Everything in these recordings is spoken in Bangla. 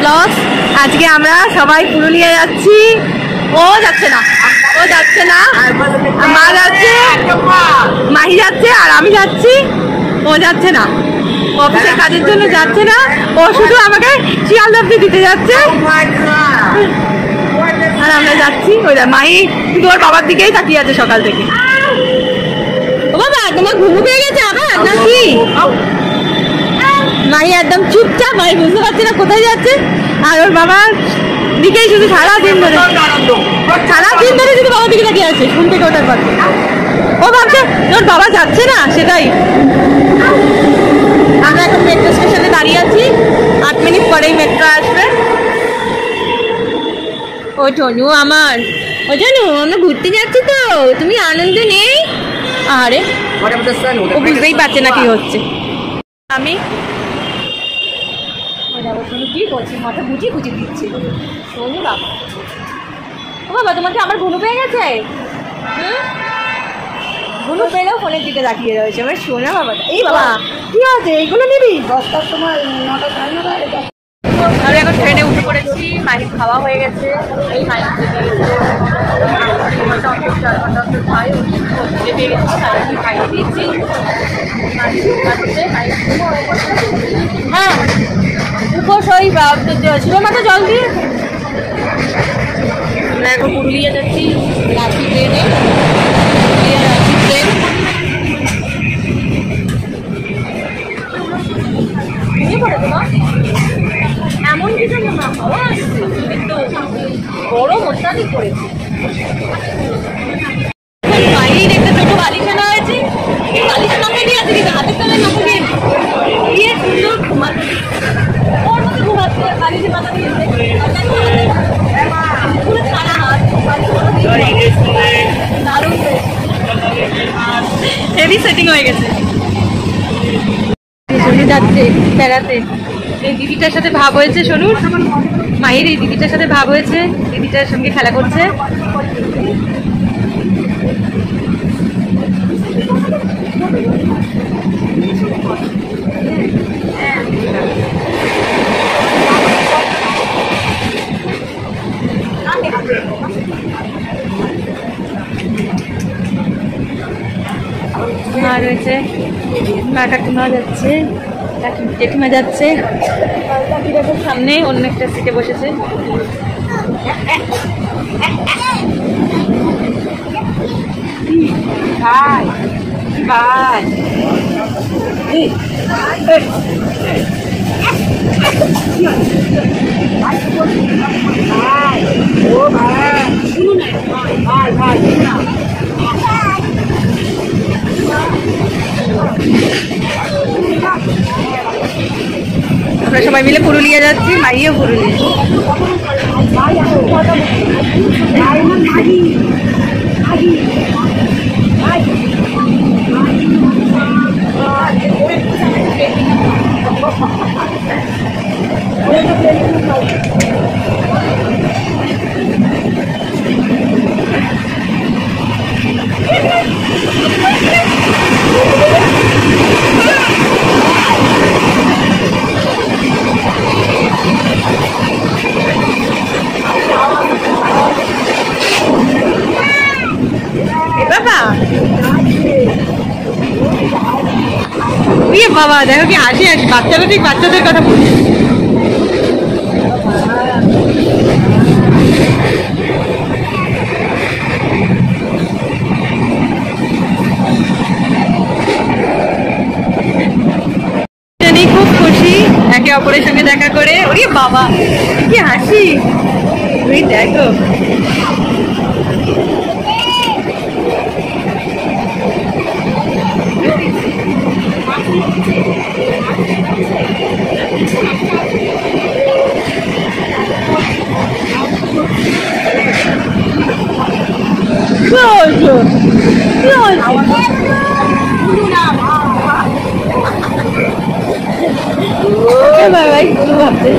ব্লগ। আজকে আমরা সবাই পুরুলিয়া যাচ্ছি। ও যাচ্ছে না, ও যাচ্ছে না, মা যাচ্ছে, মাহি যাচ্ছে আর আমি যাচ্ছি। ও যাচ্ছে না, অফিসের কাজের জন্য যাচ্ছে না। ও শুধু আমাকে শিয়ালদা অব্দি দিতে যাচ্ছে আর আমরা যাচ্ছি। ওই মাহি শুধু ওর বাবার দিকেই তাকিয়ে আছে সকাল থেকে। ও বাবা, তোমার ঘুমু পেয়ে গেছে আবার নাকি? মাহি একদম চুপচাপ, মাহি বুঝতে পারছে না কোথায় যাচ্ছে। আর ওর বাবার দিকেই শুধু সারাদিন ধরে শুধু বাবার দিকে তাকিয়ে আছে ঘুম থেকে ওঠার পর। ও ভাবছে ওর বাবা যাচ্ছে না, সেটাই। আমরা এখন মেট্রো স্টেশনে দাঁড়িয়ে আছি, 8 মিনিট পরেই মেট্রো আসবে। ও টনু আমার, ও জানো আমরা ঘুরতে যাচ্ছি তো, তুমি আনন্দ নেই? আরে ও বুঝতেই পারছে না কি হচ্ছে। আমি কি করছি, মাথা বুঝিয়ে বুঝিয়ে দিচ্ছি। শোনো বাবা, ও বাবা তোমাকে আমার ঘুমু পেয়ে গেছে? ঘুমু পেলেও ফোনের দিকে তাকিয়ে রয়েছে। এবার শোনা বাবা, এই বাবা কি আছে, এইগুলো নিবি? 10টার সময় 9টা 9:30। আমরা এখন ট্রেনে উঠে পড়েছি, মাহির খাওয়া হয়ে গেছে। এই মাহির হ্যাঁ উপোস ওই ছিল মাথা জল দিয়ে। আমরা এখন পুরুলিয়া যাচ্ছি রাত্রি ট্রেনে। এমন কিছু না, হাওয়া আসছে কিন্তু গরম অত্যাধিক পড়েছে। বাইরের একটা ছোট বালিশ আনা হয়েছে, বালিশের নামে দিয়ে আছে কিন্তু হাতের তলায় নামে দিয়ে সুন্দর ঘুমাচ্ছে। ওর মতো ঘুমাচ্ছে বালিশের মাথা দিয়ে দারুণ হেভি সেটিং হয়ে গেছে। যাচ্ছে বেড়াতে। এই দিদিটার সাথে ভাব হয়েছে সোনুর, মাহির এই দিদিটার সাথে ভাব হয়েছে, দিদিটার সঙ্গে খেলা করছে। মা রয়েছে, মা কাকিমা যাচ্ছে, জেঠিমা যাচ্ছে, কাকিরা সামনে অন্য একটা সিটে বসেছে। আমরা সবাই মিলে পুরুলিয়া যাচ্ছি, মাইও পুরুলিয়া। বাবা দেখো কি হাসি হাসি, বাচ্চারা ঠিক বাচ্চাদের কথা বলছে। খুব খুশি একে অপরের সঙ্গে দেখা করে। ওরে বাবা কি হাসি, তুমি দেখো। ভাই ভাবতে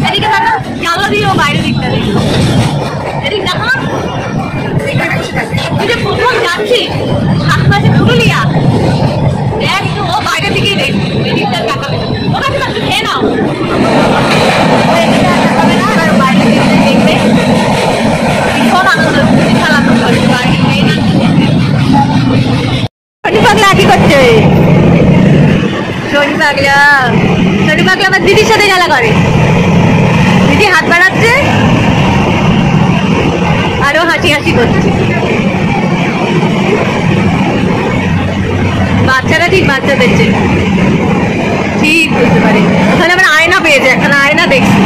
এদিকে দেখো জানলা দিয়ে বাইরে দিকটা দেখো এদিক দেখো ওই যে প্রথম যাচ্ছি আশপাশে পুরুলিয়া দেখ তো ও বাইরের দিকেই দেখবি এদিকটা তাকাবে ও কাছে একটু খেয়ে নাও বাইরের দিকে দেখবে ভীষণ আনন্দ বিশাল আনন্দ ছোটি পাগলা কি করছে ছোটি পাগলা আমার দিদির সাথে খেলা করে দিদি হাত বাড়াচ্ছে আরো হাসি হাসি করছে বাচ্চারা ঠিক বাচ্চাদের ঠিক বুঝতে পারে ওখানে আবার আয়না পেয়েছে এখন আয়না দেখছি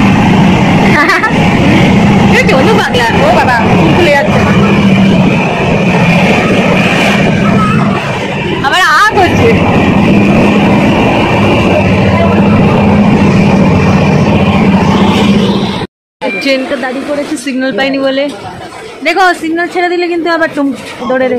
চলু পাগলা ও বাবা খুলে যাচ্ছে আবার করছে ট্রেনটা দাঁড়িয়ে করেছি সিগন্যাল পাইনি বলে দেখো সিগন্যাল ছেড়ে দিলে কিন্তু আবার দৌড়ে রে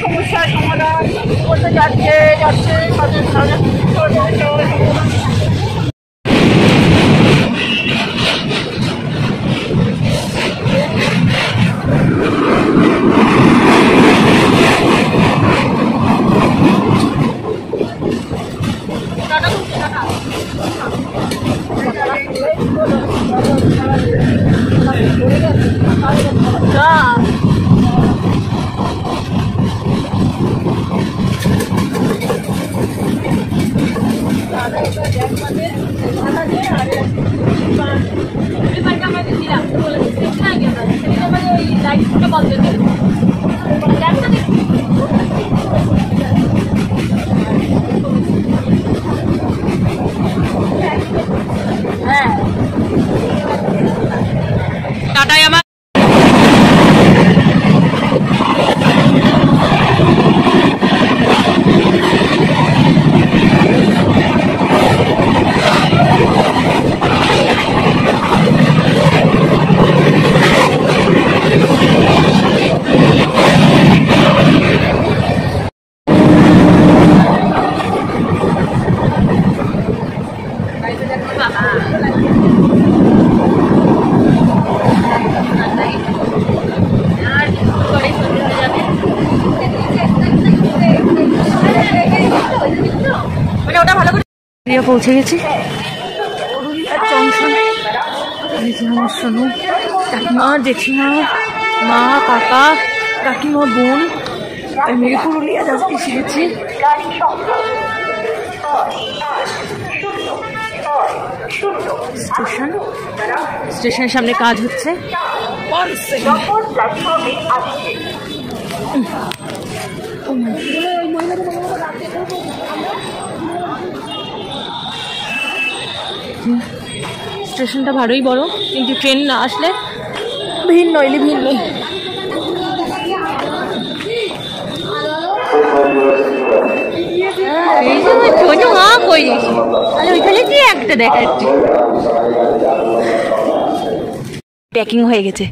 সমস্যার সমাধান করতে যাচ্ছে টাটাই আমার পৌঁছে গেছি আমার সোনু কাকিমা জেঠিমা মা কাকা কাকিমা বোন মেয়ে পুরুলিয়া যাচ্ছি শিখেছি স্টেশনের সামনে কাজ হচ্ছে স্টেশনটা ভালোই বড় কিন্তু ট্রেন না আসলে ভিড় নইলে ভিড় নেই ওইখানে কি একটা দেখাচ্ছি প্যাকিং হয়ে গেছে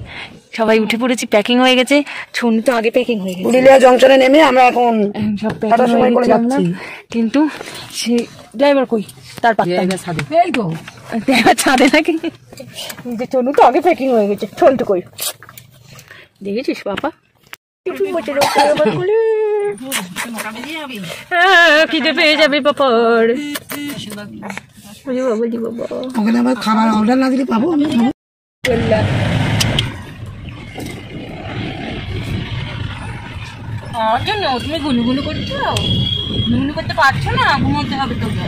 সবাই উঠে পড়েছি প্যাকিং হয়ে গেছে ছুনি তো আগে প্যাকিং হয়ে গেছে পুরুলিয়া জংশনে নেমে আমরা এখন সব প্যাকিং হয়ে গেছে কিন্তু সে ড্রাইভার কই তার পাত্তা এই তো দেখা ছাদে নাকি যে চনু তো আগে প্যাকিং হয়ে গেছে ছোলটু কই দেখেছিস বাবা খিদে পেয়ে যাবে পাপড় ওখানে আবার খাবার অর্ডার না দিলে পাবো আমি আমার জন্য তুমি গুলুগুলু করছো গুলুগুলু করতে পারছো না ঘুমোতে হবে তোকে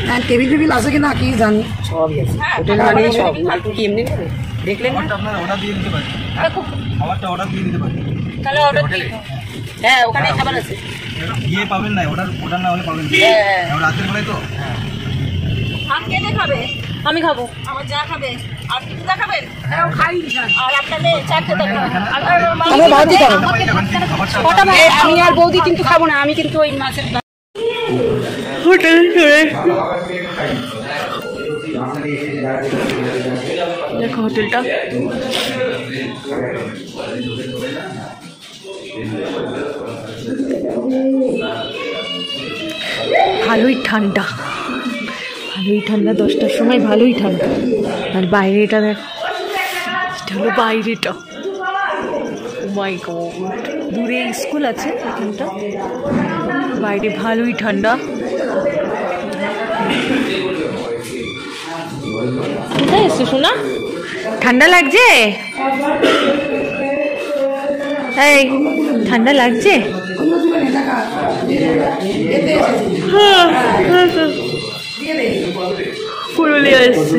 হ্যাঁ টেবিল টেবিল আছে কিনা কি জানি সবই আছে হোটেল মানে সব মালটু কি এমনি দেখলেন আপনার অর্ডার দিয়ে দিতে পারেন খাবারটা অর্ডার দিয়ে দিতে পারেন তাহলে অর্ডার হ্যাঁ ওখানে খাবার আছে গিয়ে পাবেন না অর্ডার না হলে পাবেন রাতের বেলায় তো খাবে আমি খাবো আমার যা খাবে আর কিছু যা খাবেন খাই আর আপনাদের চারটে আমি আর বৌদি কিন্তু খাবো না আমি কিন্তু ওই মাছের হোটেল দেখো হোটেলটা ভালোই ঠান্ডা 10টার সময় ভালোই ঠান্ডা আর বাইরেটা দেখ এটা হলো বাইরেটা মাই গড দূরে স্কুল আছে এখানটা বাইরে ভালোই ঠান্ডা কোথায় এসছো শোনা ঠান্ডা লাগছে এই ঠান্ডা লাগছে পুরুলিয়া এসছে